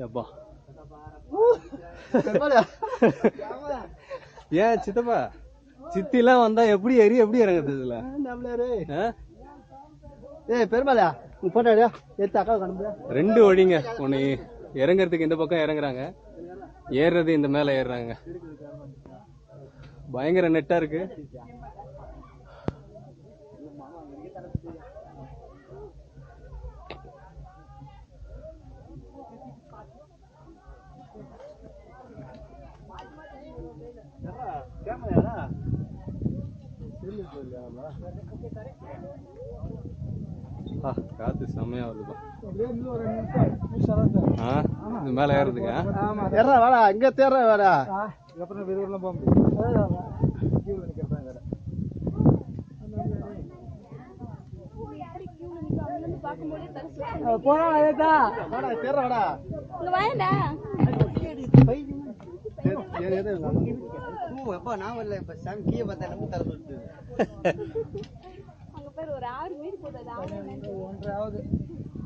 அப்பா ஏன் சித்தப்பா சித்திலாம் வந்தா எப்படி ஏறி எப்படி இறங்குறது இதுல? பெருமாளா போட்டோ எடுத்து அக்கா காணுங்க. 2 வழிங்க. ஒன்று இறங்குறதுக்கு இந்த பக்கம் இறங்குறாங்க, ஏறுறது இந்த மேலே ஏறுறாங்க. பயங்கர நெட்டா இருக்கு. காத்து செம்மையா வருது. இது மேல ஏறுதுங்க. வாடா இங்க தேர்ற வாடா.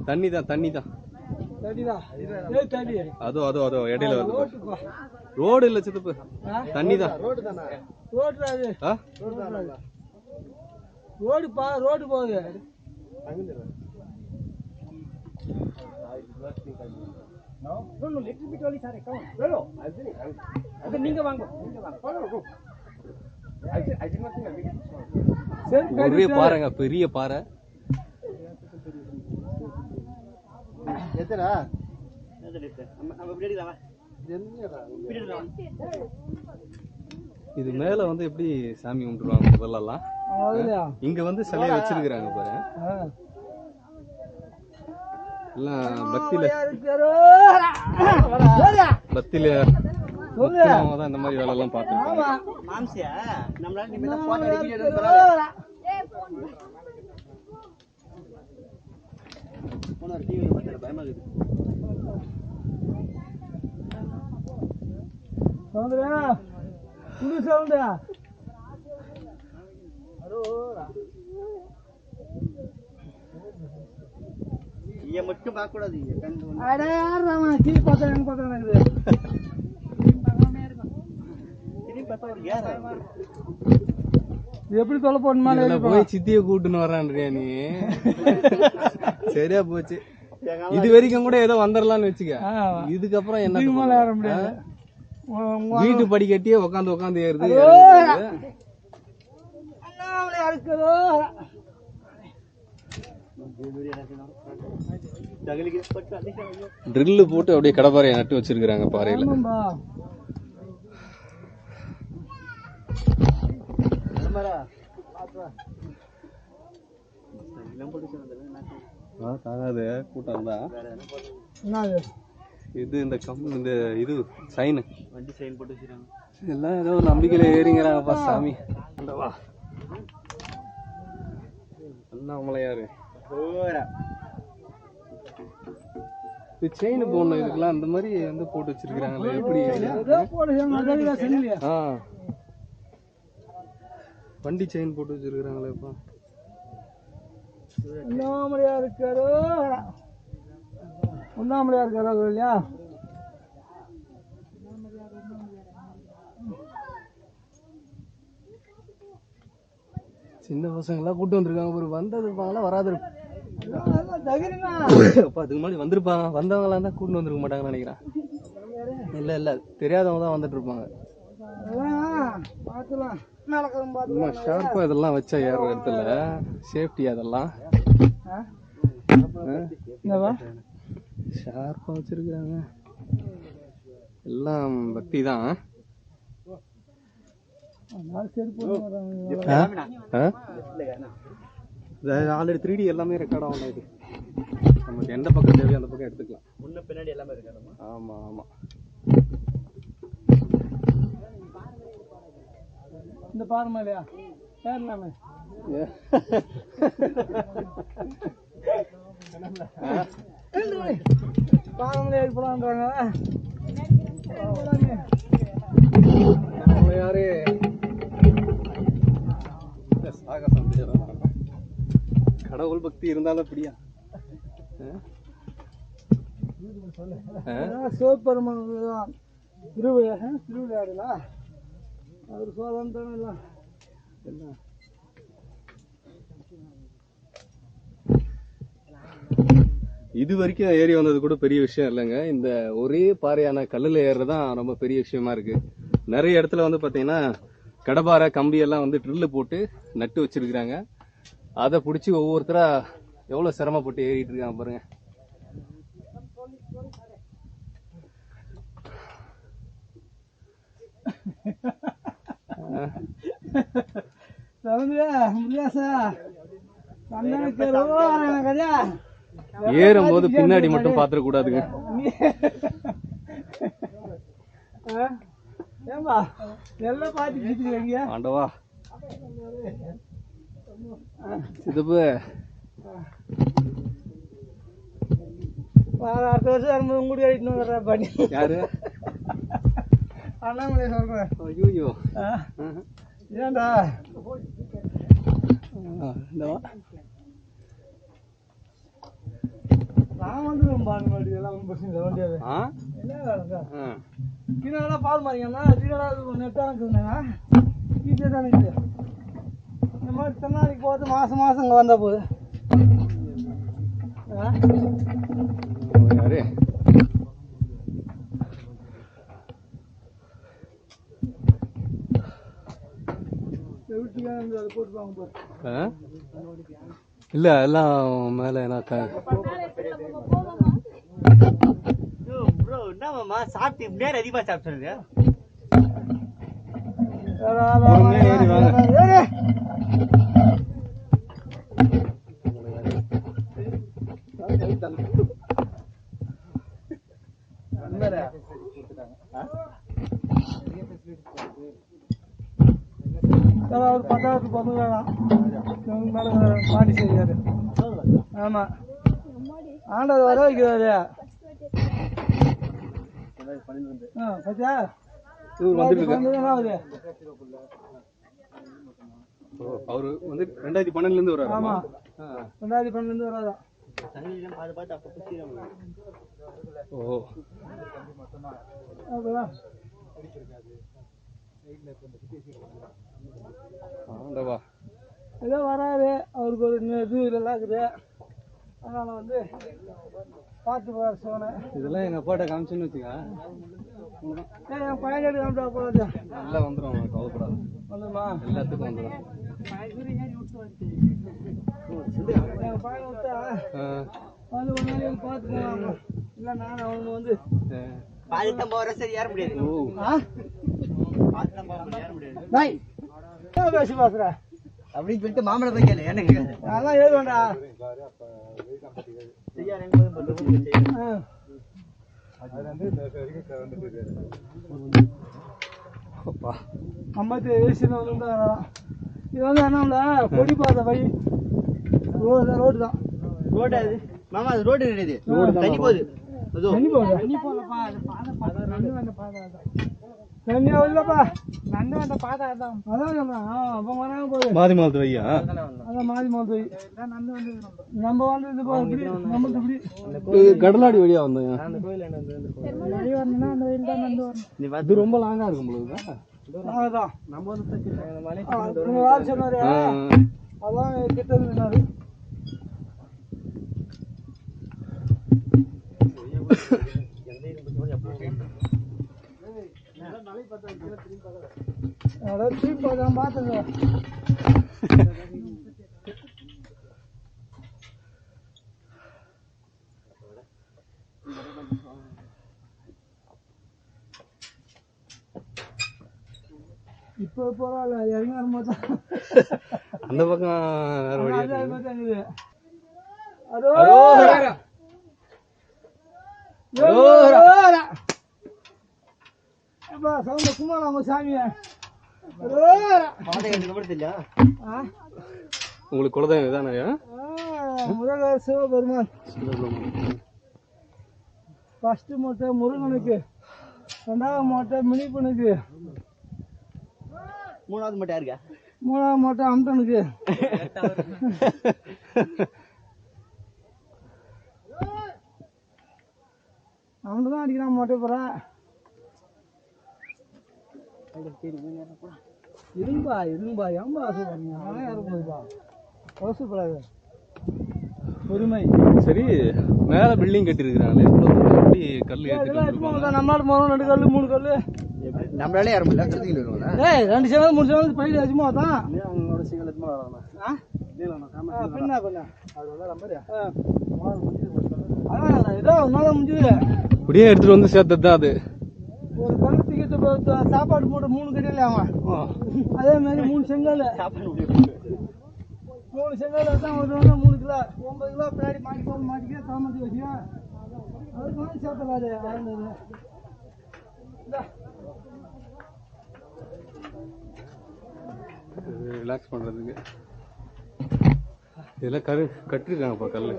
தண்ணி தான் அதோ இடையில வருது. ரோடு இல்ல சித்தப்பு, தண்ணி தான். ரோடு போகுது. நீங்க வாங்க ஒரே பாறைங்க, பெரிய பாறை. இது மேல வந்து எப்படி சாமி கும்பிடுவாங்க முதல்லலாம். இங்க வந்து சிலையை வச்சிருக்கிறாங்க பாரு. எல்லாம் பக்தியில தான் இந்த மாதிரி வேலை எல்லாம் பார்த்துருக்காங்க. மட்டும் பார்க்க கூடாது. எப்படி தொலை போடணுமா போய் சித்திய கூட்டுன்னு வர்றான்றியா நீ? சரியா போச்சு. இது வரைக்கும் கூட ஏதோ வந்துடலாம்னு வச்சுக்க. இதுக்கப்புறம் என்ன, வீட்டு படி கட்டியே உட்காந்து ஏறுது. ட்ரில்லு போட்டு அப்படியே கடப்பாறையை நட்டு வச்சிருக்காங்க பாறையில. தாங்காது கூட்டம் தான். இது இந்த இது சைன், வண்டி சைன் போட்டு வச்சிருக்காங்க. எல்லாம் ஏதோ நம்பிக்கையில ஏறிங்கிறாங்கப்பா சாமி. அண்ணாமலையாரு செயின் போடணும் இதுக்கெல்லாம். அந்த மாதிரி வந்து போட்டு வச்சிருக்காங்களே எப்படி? வண்டி செயின் போட்டு வச்சிருக்காங்களேப்பா. உண்ணாமலையா இருக்காரோ இல்லையா? சின்ன பசங்க எல்லாம் கூட்டு வந்திருக்காங்க. ஒரு வந்தது இருப்பாங்களா வராது இருப்பாங்க. அதுக்கு முன்னாடி வந்திருப்பாங்க. வந்தவங்களா தான் கூட்டு வந்திருக்க மாட்டாங்கன்னு நினைக்கிறேன். இல்ல தெரியாதவங்க தான் வந்துட்டு இருப்பாங்க. ஷார்ப்பா இதெல்லாம் வச்சா ஏற இடத்துல சேஃப்டி அதெல்லாம் ஷார்ப்பா வச்சிருக்காங்க. எல்லாம் பக்தி தான். ஆல்ரெடி 3D எல்லாமே ரெக்கார்ட் ஆகணும். இது நமக்கு எந்த பக்கம் தேவையோ அந்த பக்கம் எடுத்துக்கலாம். முன்ன பின்னாடி எல்லாமே ரெக்கார்ட். ஆமா இந்த பாருமாலையா ஏறலாமே. பாருமலையா போலான்றாங்க. யாரு கடவுள் பக்தி இருந்தாலும் அப்படியா? சிவபெருமான் திருவிளையாடுல அவர் சோதம் தானே எல்லாம் என்ன இது வரைக்கும் ஏறி வந்தது கூட பெரிய விஷயம் இல்லைங்க. இந்த ஒரே பாறையான கல்லில் ஏறுறது தான் ரொம்ப பெரிய விஷயமா இருக்கு. நிறைய இடத்துல வந்து பார்த்தீங்கன்னா கடப்பாறை கம்பி எல்லாம் வந்து ட்ரில்லு போட்டு நட்டு வச்சிருக்கிறாங்க. அதை பிடிச்சி ஒவ்வொருத்தரா எவ்வளோ சிரமப்பட்டு ஏறிட்டு இருக்காங்க பாருங்க. ஏறும் போது பின்னாடி மட்டும் பாத்திர கூடாதுங்க. ஆண்டவா சிதப்பு அடுத்த வருஷம் முடி அடிக்கணும் பண்ணி யாரு அண்ணாமலை சொல்றேன். ஐயோ ஏன்டா நான் வந்துடுவேன் பால் எல்லாம் ஒன்றும் பிரச்சனை இல்லை வண்டியாவே என்ன கீழே பால் மாறிங்கன்னா கீழே நெட்டாக இருக்குதுண்ணா ஈஸியாக தானே இருக்குது. இந்த மாதிரி தென்னாலிக்கு போகிறது மாதம் மாதம் இங்கே வந்தால் போகுது. யாரு இல்ல எல்லாம் மேல சாப்பிட்டு இப்படியே அதிகமா சாப்பிட்டு ஒரு 10,000 பொண்ணுங்களாம் மேலே பாண்டி செய்யாரு. ஆமாம் ஆண்டவர் வர வைக்கிறாரு. பத்தியா அவரு வந்து 2012 இருந்து வர்றாரு. ஆமா 2012 இருந்து வராதான். ஓ ஆண்டவா ஏதோ வராரு. அவருக்கு ஒரு இது இதெல்லாம் இருக்குது. அதனால வந்து பார்த்து போவார் சோனை. இதெல்லாம் எங்க அப்பாட்ட காமிச்சுன்னு வச்சுக்க என் பையன் கேட்டு காமிட்டா போகிறது நல்லா வந்துடும். கவலைப்படாது வந்துடுமா எல்லாத்துக்கும் வந்துடும். என் பையன் விட்டா வந்து ஒரு நாளைக்கு பார்த்து போவாங்க. இல்லை நான் அவங்க வந்து பாதித்தான் போகிற சரி ஏற முடியாது. பேசி பாக்குற அப்படின்னு சொல்லிட்டு மாமலை போய் கேளு. எனக்கு அதான் ஏதுவேண்டா ஐம்பத்தி வயசுல வந்து இது வந்து என்ன கொடி பாத வழி ரோடு தான். ரோடு அது மாமா அது ரோடு கிடையாது. தண்ணி போகுது தண்ணி போகுது தண்ணி போகலப்பா. தண்ணியா இல்லப்பா நண்டு வந்த பாதா அதான் அதான் சொல்றேன். அப்போ வராங்க போகுது மாதி மாலத்து வையா. அதான் மாதி மாலத்து வை நண்டு வந்து நம்ம வந்து இது நம்மளுக்கு இப்படி கடலாடி வழியா வந்தோம். அந்த கோயில் வழி வரணும்னா அந்த வயல் தான் நண்டு வரணும். இது ரொம்ப லாங்கா இருக்கும் உங்களுக்கு. அதான் நம்ம வந்து வால் சொன்னாரு அதான் கிட்ட இருந்தாரு. திரும்பி பார்த்துங்க இப்போ பரவாயில்ல இறங்கி வரும்போது அந்த பக்கம் குமார் அவங்க சாமிய உங்களுக்கு குலதெய்வம் இதானயா? முருகர் சிவபெருமான். ஃபர்ஸ்ட் மூட்டை முருகனுக்கு, ரெண்டாவது மூட்டை மினிப்பனுக்கு, மூணாவது மூட்டை யாருக்கா? மூணாவது மூட்டை அம்டனுக்கு. அவன் தான் அடிக்கிறான் மட்டும் போகிறேன். இரும்பா இரும்பா ஏன்பா ஆசைப்படுறீங்க? நானே யாரும் போதுப்பா அவசரப்படாது. பொறுமை. சரி, மேல பில்டிங் கட்டியிருக்கிறாங்களே, எப்படி கல் நம்மளால மரம் 2 கல் 3 கல் நம்மளால யாரும் இல்லை சுத்திக்கிட்டு இருக்கோம்ல. 2 செவல் 3 செவல் பயிர் அதிகமாக தான். அவங்களோட சீக்கிரம் எதுமா வராங்க. பின்னா பண்ண அதான் ஏதோ ஒன்னால முடிஞ்சது. இப்படியே எடுத்துட்டு வந்து சேர்த்தது தான் அது. ஒரு கல் தூக்கிட்டு சாப்பாடு மூட்டை 3 கடையில் அவன் அதே மாதிரி 3 செங்கல் 3 செங்கல் தான் ஒரு 3 கிலோ 9 கிலோ பின்னாடி மாட்டிக்க தாமதி வச்சியா அதுக்கு வந்து சேர்த்தலாது. ரிலாக்ஸ் பண்றதுக்கு இதெல்லாம் கட்டிருக்காங்கப்பா கல்.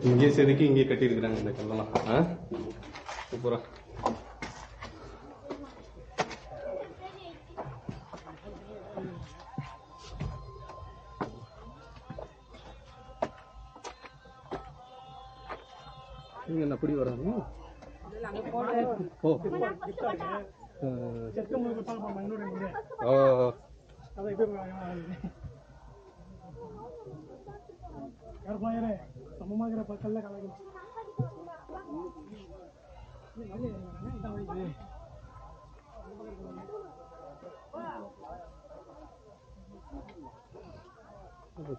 இங்கே செதுக்கி இங்கே கட்டியிருக்கிறாங்க இந்த கல்லெல்லாம். சூப்பரா. என்ன அப்படி வராங்க? ஓ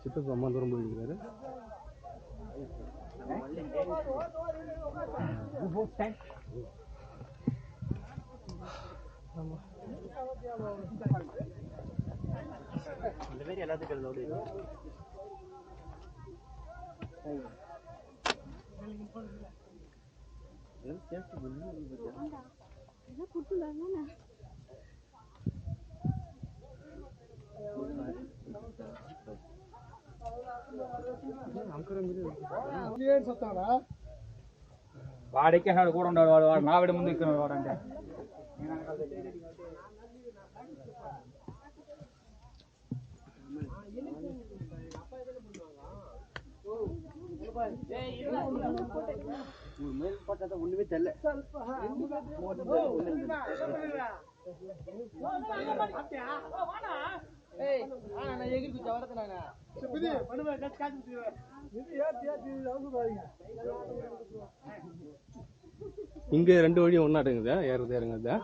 சித்தப்பா அம்மா தூரம் போயிருக்கிறாரு. వాడికి కూడా ఉండడు. వాడు నా విడ ముందు ఇక్కడ వాడంటే ஒண்ணுமே தெரியல. இங்க 2 வழியும் ஒன்னாட்டுங்குதா ஏறது இறங்குதா?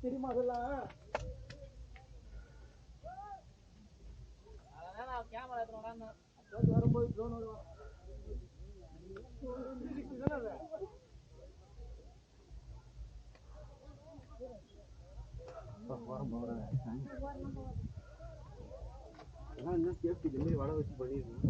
தெரியுமா அதெல்லாம்? கேமரா எடுத்து வரும்போது ட்ரோன் வருவான். சேஃப்டி இந்த மாதிரி வட வச்சு பண்ணிருக்கோம்.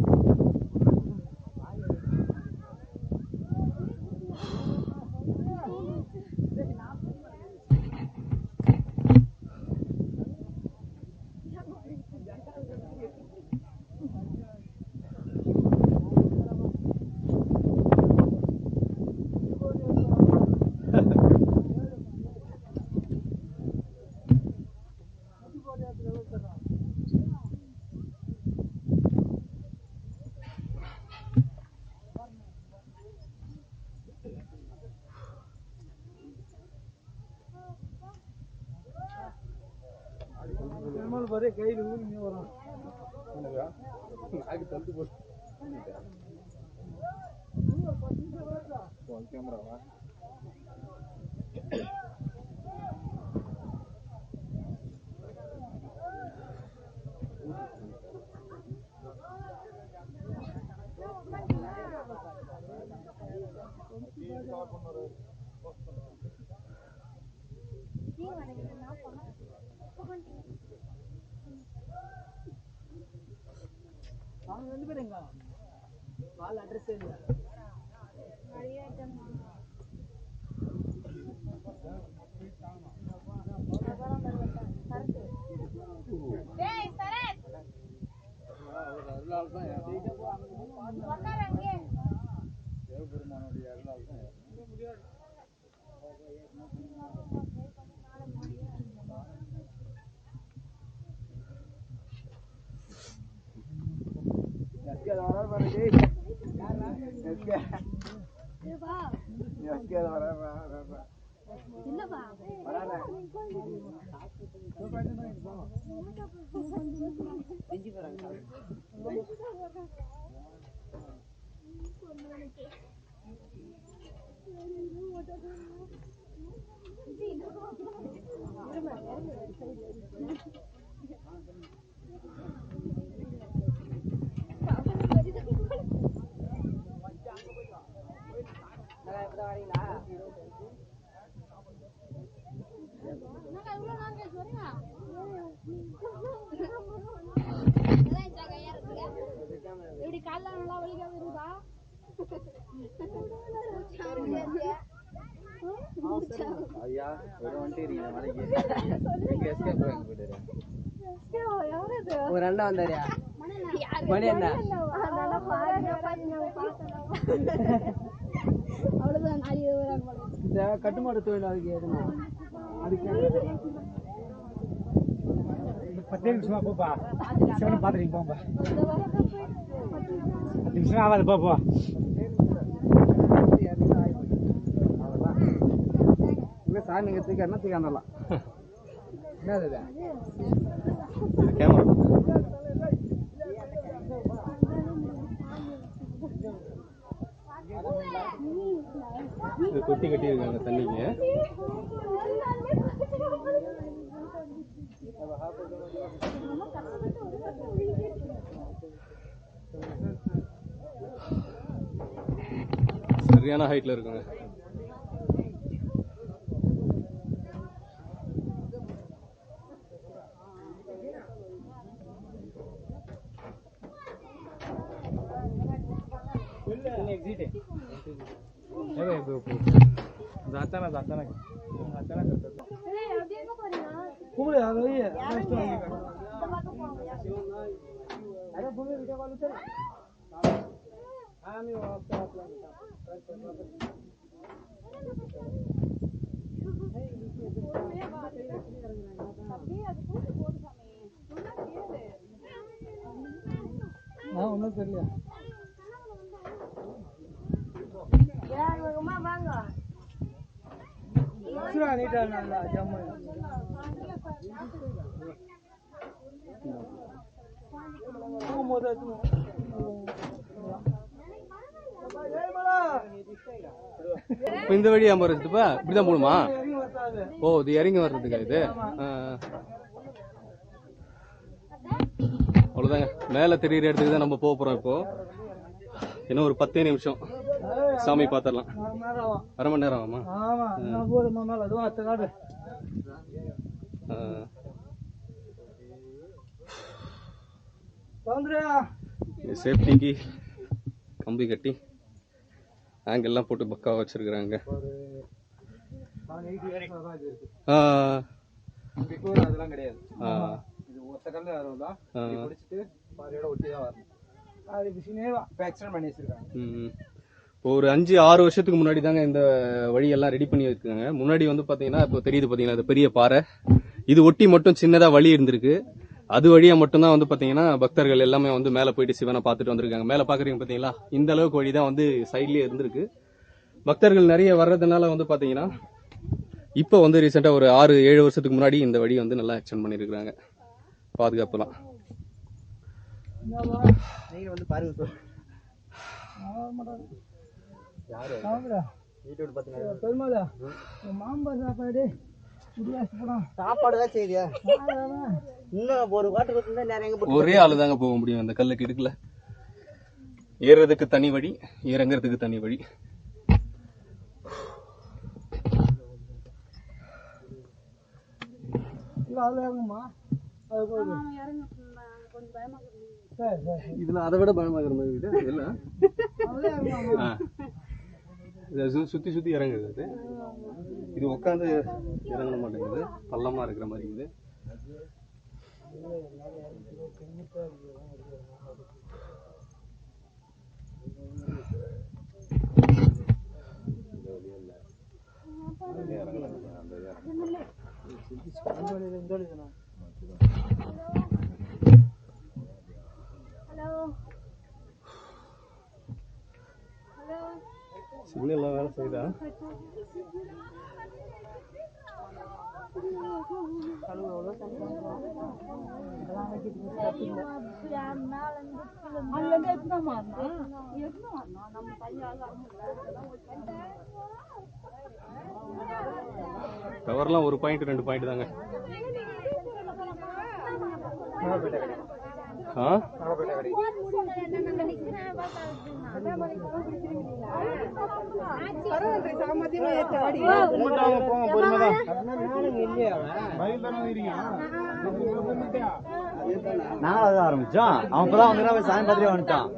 பாரு கையில் ஊறிங்க வரும். கேமராவா? அவங்க 2 பேரும் எங்க? இப்படி காலைல நல்லா வலிக்காம இருக்குதா? ஐயா வந்துட்டீங்க மலைக்கு ஒரு அண்ணா வந்தாரியா மணி அண்ணா அவ்வளவுதான் இந்த கட்டுமாடு தொழிலாளிக்கு எதுனா அதுக்கு 10 நிமிஷமா போப்பா சிவனை பார்த்துட்டு போப்பா 10 நிமிஷம் ஆகாது போப்பா இல்லை சார் நீங்கள் தூக்கி என்ன தூக்கி வந்துடலாம் என்னது இது கேமரா இது தொட்டி கட்டி இருக்காங்க தண்ணிக்கு. சரியான ஹைட்ல இருக்குங்க. जाता ना कुबड़े आ गई है अरे बोले वीडियो कॉल उतर हां मैं हां ஒண்ணும் தெரியல அம்மா வாங்க சுரா நீட்டா நல்லா ஜம்மு இப்ப இந்த வழி ஏன் போறதுப்பா இப்படிதான் போகணுமா? ஓ இது இறங்கி வர்றதுக்கா இது? அவ்வளவுதாங்க, மேல தெரியுற இடத்துக்கு தான் நம்ம போக போறோம். இப்போ இன்னும் ஒரு 10 நிமிஷம் சாமி பாத்திரலாம். 1/2 மணி நேரம் ஆகுமா? சேஃப்டிக்கு கம்பி கட்டி ஆங்கிள்லாம் போட்டு பக்காவா வச்சிருக்கிறாங்க. அதெல்லாம் கிடையாது. இது ஒத்த கல்ல வரலாம். பிடிச்சிட்டு பாறையோட ஒட்டி தான் வரணும். அது பிசினேவா எக்ஸ்டெண்ட் பண்ணி வச்சிருக்காங்க. ஒரு 5-6 வருஷத்துக்கு முன்னாடி தாங்க இந்த வழியெல்லாம் ரெடி பண்ணி வச்சிருக்காங்க. முன்னாடி வந்து பாத்தீங்கன்னா இப்போ தெரியுது பாத்தீங்கன்னா இந்த பெரிய பாறை இது ஒட்டி மட்டும் சின்னதா வழி இருந்திருக்கு. அது வழியா மட்டும்தான் வந்து பாத்தீங்கன்னா பக்தர்கள் எல்லாமே வந்து மேல போயிட்டு சிவனை பார்த்துட்டு வந்திருக்காங்க. மேல பாக்குறீங்க பாத்தீங்களா, இந்த அளவுக்கு வழி தான் வந்து சைட்லயே இருந்திருக்கு. பக்தர்கள் நிறைய வர்றதுனால வந்து பாத்தீங்கன்னா இப்போ வந்து ரீசெண்டா ஒரு 6-7 வருஷத்துக்கு முன்னாடி இந்த வழி வந்து நல்லா எக்ஸ்டெண்ட் பண்ணிருக்காங்க. பாதுகாப்புலாம் நீங்க வந்து பாருங்க சார். யாரு வீட்டோட பாத்தீங்க பெருமாளா மாம்பா சாப்பாடு சாப்பாடு தான் செய்தியா? இன்னும் ஒரு வாட்டர் கொடுத்தா நேரம் எங்க ஒரே ஆளு தாங்க போக முடியும் அந்த கல்லுக்கு இடுக்குல. ஏறுறதுக்கு தனி வழி, இறங்குறதுக்கு தனி வழி. அதுல இறங்குமா? அது கொஞ்சம் பயமா இருக்கு. சரி சரி இதுல அதை விட பயமாகிற மாதிரி இருக்குது எல்லாம். அதுவே இறங்கலாமா? இது சுத்தி சுத்தி இறங்குது அது. இது உட்காந்து இறங்க மாட்டேங்குது, பள்ளமா இருக்கிற மாதிரி இருக்குது. ஹலோ ஹலோ சிக்னல்லாம் வேலை செய்யுதா? டவர்லாம் 1 பாயிண்ட் 2 பாயிண்ட் தாங்க. ஆ நாங்களும் அதான் ஆரம்பிச்சோம். அவன் இப்பதான் வந்து சாமி பார்த்துட்டே வந்துட்டான்.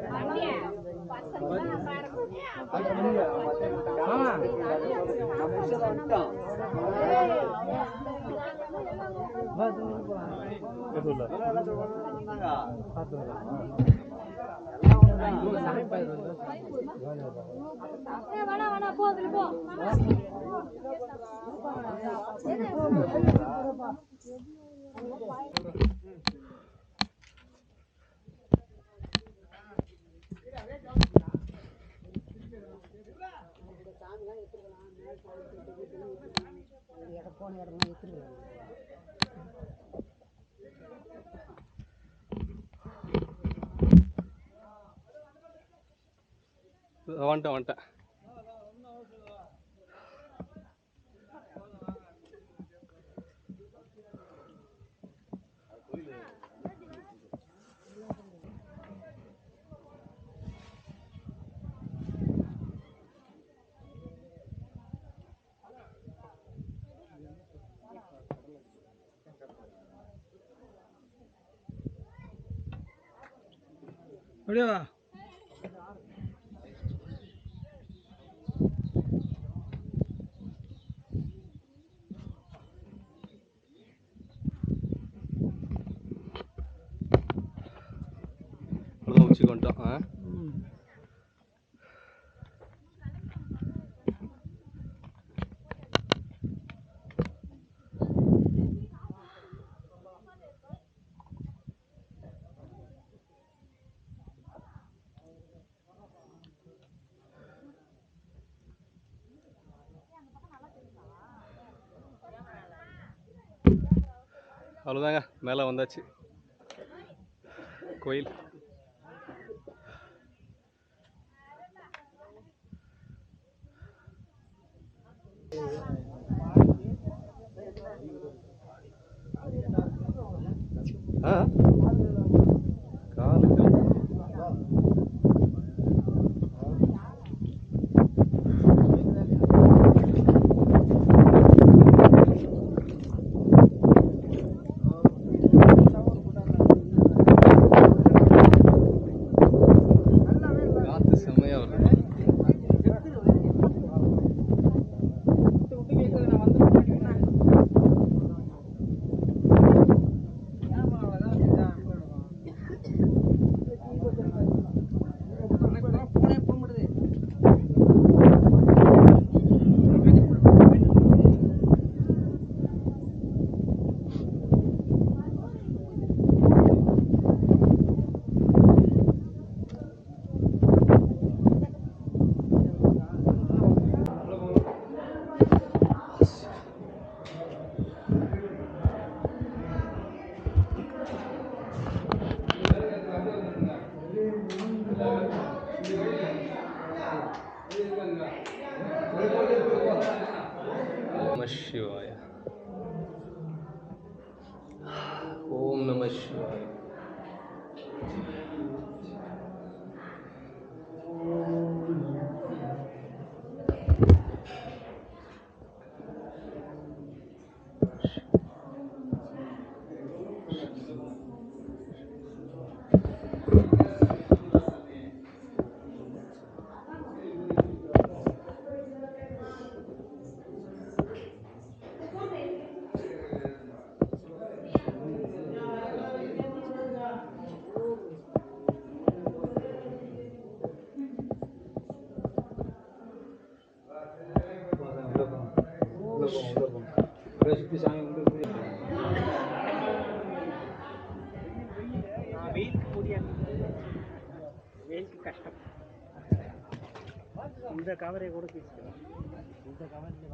வேணா போ அதுல போ. வந்துட்டேன். அப்படியே வா. உச்சிக்கு வந்துட்டோம். அவ்வளோதாங்க, மேலே வந்தாச்சு. கோயில் காலுக்கு காத்து செம்மையா வருது. நம சிவாய. ஓம் நம சிவாய. கஷ்டம். இந்த கவரை கூட பேசிக்கலாம். இந்த கவரில்